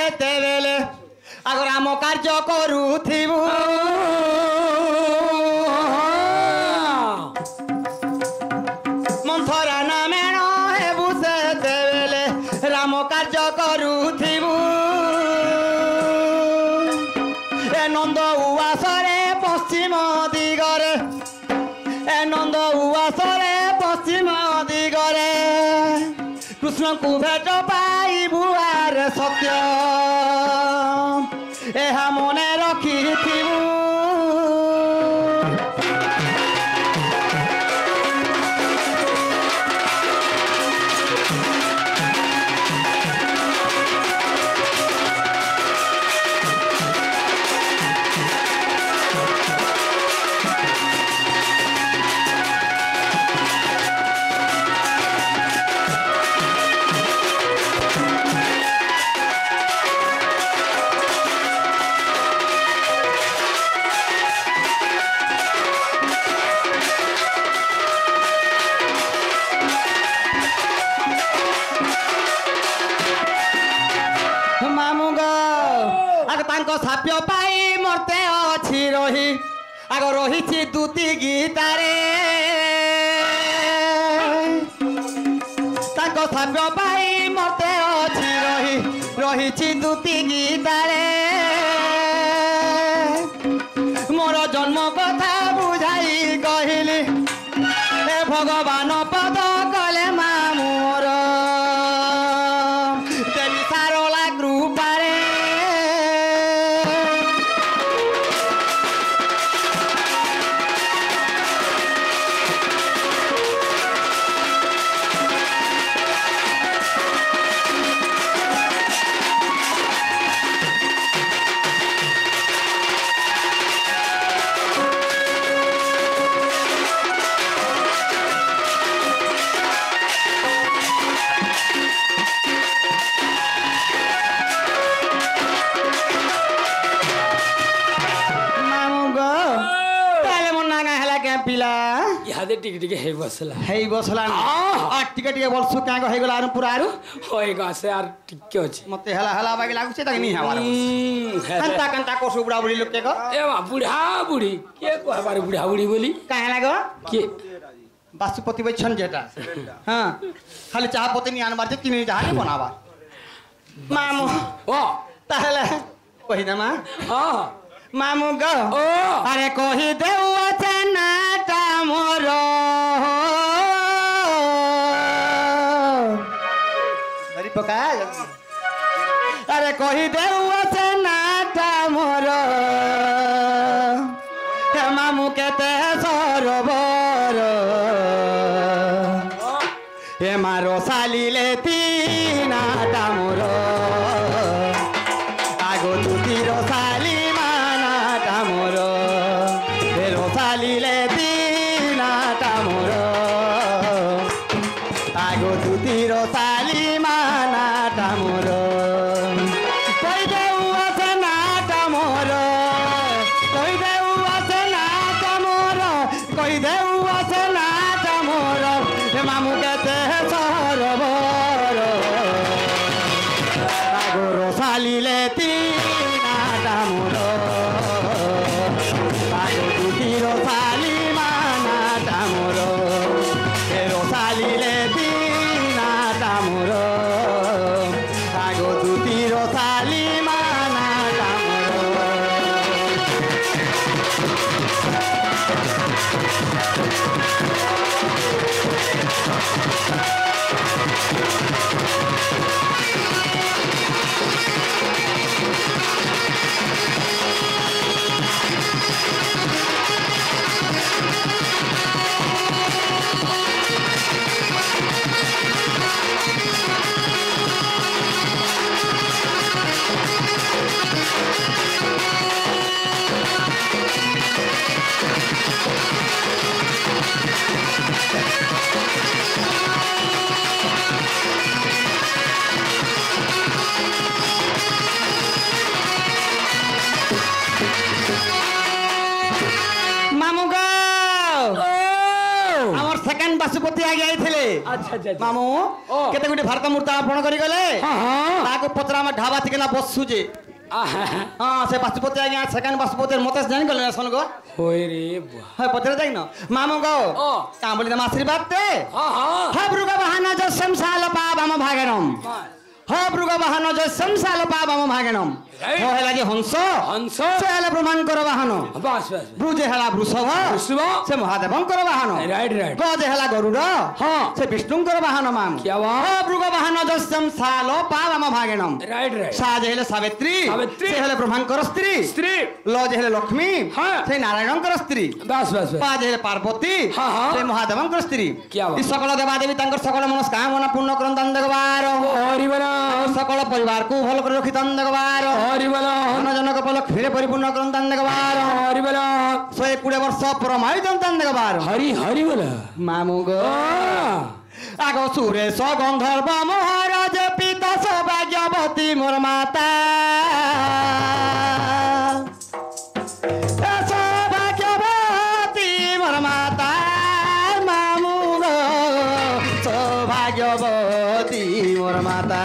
ସେତେବେଳେ ଆଗ ରାମ କାର୍ଯ୍ୟ କରୁଥିବୁ ମନ୍ଥରା ନାମେଣ ହେବୁ ସେତେବେଳେ ରାମ କାର୍ଯ୍ୟ କରୁଥିବୁ ଏ ନନ୍ଦ ଉଆସରେ ପଶ୍ଚିମ ଦିଗରେ ଏ ନନ୍ଦ ଉଆସରେ ପଶ୍ଚିମ ଦିଗରେ କୃଷ୍ଣଙ୍କୁ ଭେଟ ପାଇବୁ ଆରେ ସତ୍ୟ ଏହା ମନେ ରଖିଥିବୁ ସାପ୍ୟ ପାଇ ମର୍ତ୍ତେ ଅଛି ରହି ଆଗ ରହିଛି ଦୁତି ଗୀତାରେ ତାଙ୍କ ସାପ୍ୟ ପାଇ ମର୍ତ୍ତେ ଅଛି ରହିଛି ଦୁତି ଗୀତାରେ ମୋର ଜନ୍ମ କଥା ବୁଝାଇ କହିଲି ଏ ଭଗବାନ ପଦ କଲେ ମା ମୋର ଦେବୀ ସାରଳା କୃପାରେ टिके टिके हे बसला टिके टिके बोलसु क्या हो गला आरु पूरा आरु होय गासे यार टिके अछि मते हला हला बागी लागुछे ताकि नी हवार कंता कंता कोसु बुढ़ा बुढ़ी लोग के को ए बा बुढ़ा बुढ़ी के को हमारे बुढ़ा बुढ़ी बोली काहे लागो के बासुपति बचन जेटा हां खाली चाह पति नी आनबार जे किनी चाह नी बनावा मामू ओ ताहले कहि ना मा हां मामू गो ओ अरे कहि देउ अचनाटा मोर धरी पका अरे कहि देउ अचनाटा मोर हे मामू केते सरोवर हे मारो सालीले तीनाटा मोर आगो तुतीर साली मानाटा मोर हे रोसालीले तीनाटा मोर आगो तुतीर साली मानाटा मोर कहि देउ असनाटा मोर कहि देउ असनाटा मोर कहि देउ असनाटा मोर हे मामू केते सरोवर आगो रोसालीले तीनाटा मोर आगो तुतीर साली मानाटा मोर हे रोसालीले तीनाटा मोर आगो तुतीर साली मानाटा मोर ବାଚସ୍ପତି ଆଜ୍ଞା ଆଇଥିଲେ ଆଚ୍ଛା ଆଚ୍ଛା ଆଚ୍ଛା। ମାମୁ ଓ। କେତେ ଗୁଟେ ଭାରତ ମୂର୍ତ୍ତି ଅର୍ପଣ କରି ଗଲେ ହଁ ହଁ ତାକୁ ପଚରା ଆମେ ଢାବା ଟିକିନା ବସୁଛେ ଆହା ହଁ ସେ ବାଚସ୍ପତି ଆଜ୍ଞା ସେକେଣ୍ଡ ବାଚସ୍ପତି ମତେ ଜାଣି ଗଲେ ନା ସନଗ ହୋଇ ରେ ବୁଆ ହଁ ପଚରା ଯାଇନ ମାମୁ ଗো ଓ। କାଁ ବୋଲି ତମ ଆଶୀର୍ବାଦ ତେ ହଁ ହଁ হে ମୃଗ ବାହାନ ଯ ସଂସାଲ ପାବମ ଭାଗନମ হে মৃগ বাহন যে সংসাল পাবম ভাগনম Right. ও হেলা যে হংস হংস। সে হেলা ব্রহ্মাঙ্কর বাহন বাস বাস ব্রুজে হেলা বৃষভ বৃষভ। সে মহাদেবঙ্কর বাহন রাইট রাইট গজে হেলা গরুড় হ্যাঁ। সে বিষ্ণুঙ্কর বাহন মাম क्या बात? হে মৃগ বাহন যে সংসাল পাবম ভাগনম রাইট রাইট সাজে হেলে সাবিত্রী সাবিত্রী। সে হেলে ব্রহ্মাঙ্কর স্ত্রী স্ত্রী লজে হেলে লক্ষ্মী হ্যাঁ। সে নারায়ণঙ্কর স্ত্রী বাস বাস বাস পাজে হেলে পার্বতী হ্যাঁ, হ্যাঁ। সে মহাদেবঙ্কর স্ত্রী क्या बात? এই সকল দেবাদেবী তাঙ্কর সকল মনস্কামনা পূর্ণ করন্তান দেখবার হরি বল সকল পরিবারକୁ ଭଲ କରି ରଖିଥାନ୍ତି ଦେଖବାର হরি বল ଜନକ ପଲକ୍ଷରେ ପରିପୂର୍ଣ୍ଣ କରନ୍ତାନ୍ତି ଦେଖବାର হরি বল 120 ବର୍ଷ ପରମାୟୁଜନ୍ତାନ୍ତି ଦେଖବାର হরি হরি বল ମାମୁଁ ଗୋ ও ଆଗ ସୁରେଶ ଗନ୍ଧର୍ବ ମହାରାଜ ପିତା ସୌଭାଗ୍ୟବତୀ ମୋର ମାତା ସୌଭାଗ୍ୟବତୀ ମୋର ମାତା ମାମୁଁ ଗୋ ସୌଭାଗ୍ୟବତୀ ମୋର ମାତା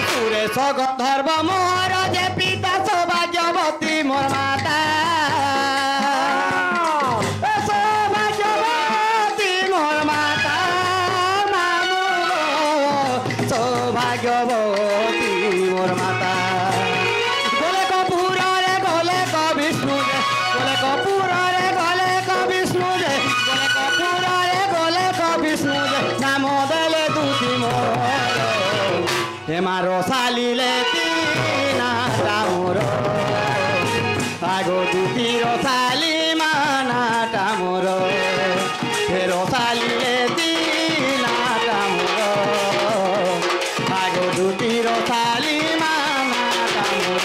সুরেশ গন্ধর্ব মহারাজ পিতা সৌভাগ্যবতী মোর মাতা সৌভাগ্যবতী মোর মাতা মামু সৌভাগ্যবতী মোর মাতা গলে কপুরে গলে ক বিষ্ণু গলে কপুরে গলে ক বিষ্ণু গলে কপুরে গলে ক বিষ্ণু নাম দেলে দুটি মোর হেমারো সালিলে তিনা রামুর আগো দুটির সালি মানা টামুর ফেরো সালিলে তিনা টামুর আগো দুটির সালি মানা টামুর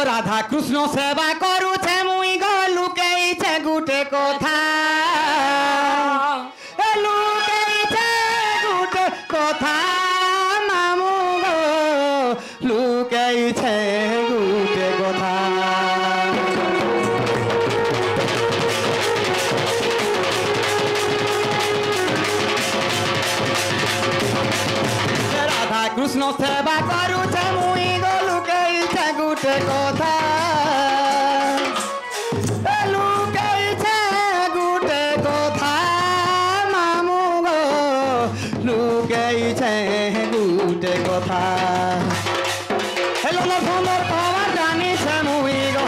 রাধা কৃষ্ণ সেবা করুছে মুই গো লুকেইছে গুটে কথা লুকেইছে গুটে কথা মামু গো লুকেইছে গুটে কথা রাধা কৃষ্ণ সেবা করুছে মুই গো লুকেইছে গুটে কথা লুকেইছে গুটে কথা মামু গো লুকেইছে গুটে কথা হেলো না সুন্দর খবর জানিছে মুই গো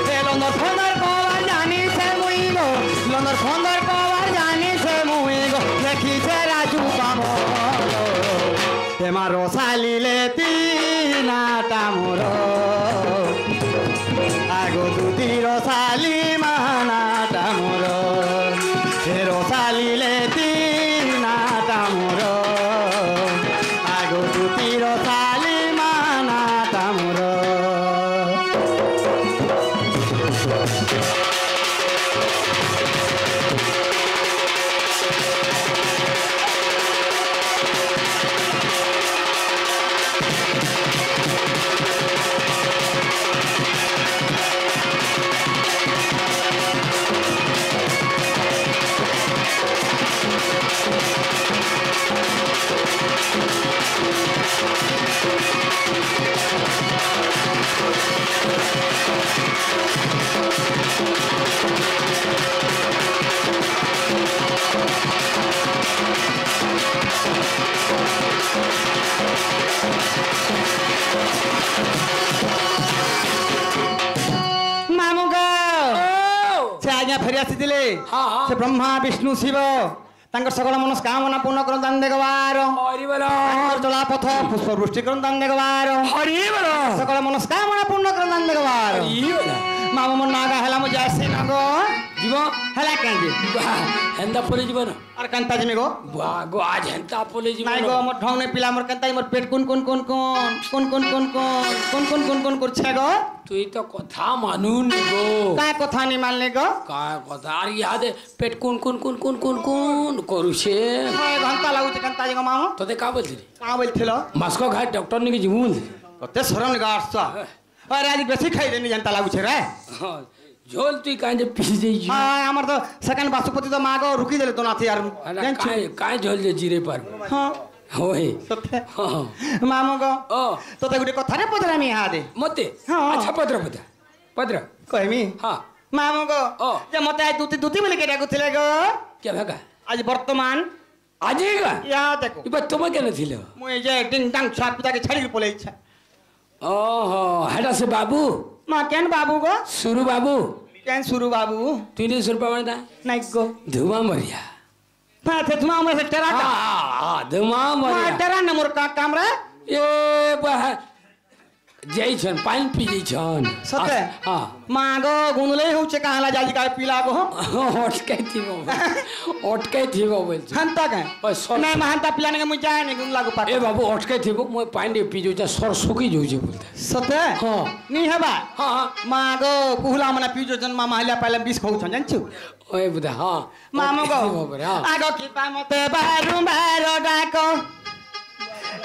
হেলো না সুন্দর খবর জানিছে মুই গো লন্দর সুন্দর খবর জানিছে মুই গো দেখিছে রাজু বামো হেমারো সালিলে তিনাটা মোর আগো দুটির সালি মানাটা মোর হেরো সালিলে তিনাটা মোর আগো দুটির সালি মানাটা মোর से आज्ञा फेरी आसीथिले हाँ, हाँ। से ब्रह्मा विष्णु शिव तांकर सकल मनस्कामना पूर्ण करन दान देगवार हरि बोल तांकर जलापथ पुष्प वृष्टि करन दान देगवार हरि बोल सकल मनस्कामना पूर्ण करन दान देगवार हरि बोल मामो मन नागा हेला मो जासी नगो जीव हेला कांजे हेंदा पले जीवन और कांता जिमे गो गो आज हेंता पले जीवन नाइ गो मोर ढौने पिला मोर कांता मोर पेट कोन कोन कोन कोन कोन कोन कोन कोन कोन कोन कोन कोन करछे गो তুই তো কথা মানুন গো का कथा नि मानले गो का কথা আর ইয়াদে পেট কোন কোন কোন কোন কোন কোন করুছে ओए घंटा लागुचे कांता जिगो मामो তোতে কা বলছিলি का बोलथिलो মাসকো ঘাট ডক্টর নিকে জিমু कते शरण गाछ अरे आज बेसी खाइ देनी जनता लागुचे रे ঝোল তুই কাঁজে পিস যাই हां हमर तो सेकंड बासुपति तो मागो रुकी देले तो नाथी यार কাঁই কাঁই ঝোল যে জিরে পার हां ওই सत्य হ্যাঁ मामो गो ও तो गुटे कथा रे पदरामी हादे মতে हाँ। আচ্ছা পদ্র পদ্র পদ্র कहमी হ্যাঁ मामो गो ओ। जे मते आज दूती दूती बोले के डाकुथिले गो কে ভাগা आज वर्तमान আজেগা या देखो এবার তোমার কেন ছিল मुई जे डिंग डांग छाप पिता के छाड़ी पले इच्छा ওহো হেডা সে বাবু मां केन बाबू गो সুরু বাবু केन सुरु बाबू তুই নে সুরপা মানে नाइ गो ধুমা মরিয়া पाथे तुम हमरे से टेरा का ধুমা मां মরিয়া टेरा न मोर का कामरा এ বাহ যাইছন পানি পি যাইছন सत्य হ্যাঁ मां गो गुनले होचे कहाला जाजी का पिला गो অটকাই থিব অটকাই থিব বলছি हंता का ওই সর नहीं महंता पिलाने के मुझे जाए नहीं गुन लागू पाट এ বাবু অটকাই থিব মই পানি পি যাইছা সর শুকি যাইছে বলতে सत्य हाँ। नहीं हेबा হ্যাঁ হ্যাঁ मां गो कुहला मना पिजो जन मामा हलिया पहले 20 खाउ छन जानछु ওই বুদা হ্যাঁ मामो गो হ্যাঁ आगो की पामते बारू बारो डाको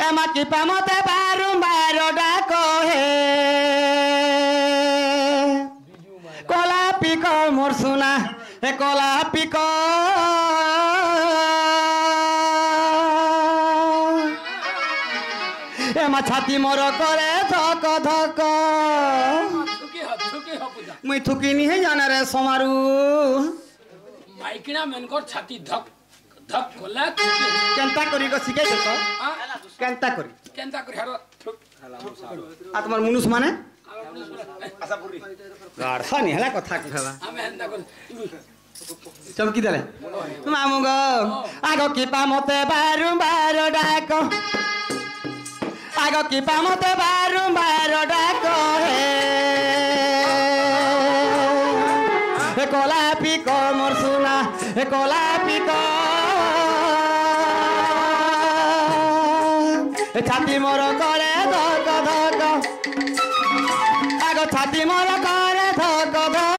एमा की पामते बारू बारो डाको हे कोला पिको मोर सुना हे कोला पिको एमा छाती मोर करे धक धक ছুকি হ বুদা मुई थुकी नहीं है जाना रे समारू মাইকিনা মেনকর ছাতি ধক ধক কলা केंता करी को सिखाई दे तो केंता करी কেনতা করে হার आ तुम्हार मुनुस माने गाढ़ा नहीं हला कथा की हला আমি হেন্দা কর चमकी देले मामू गो आगो की पामते बारू बारो डाको आगो की पामते बारू बारो डाको हे कोला पिको मोर सुना हे कोला पिको हे छाती मोर करे धक धक आगो छाती मोर करे धक धक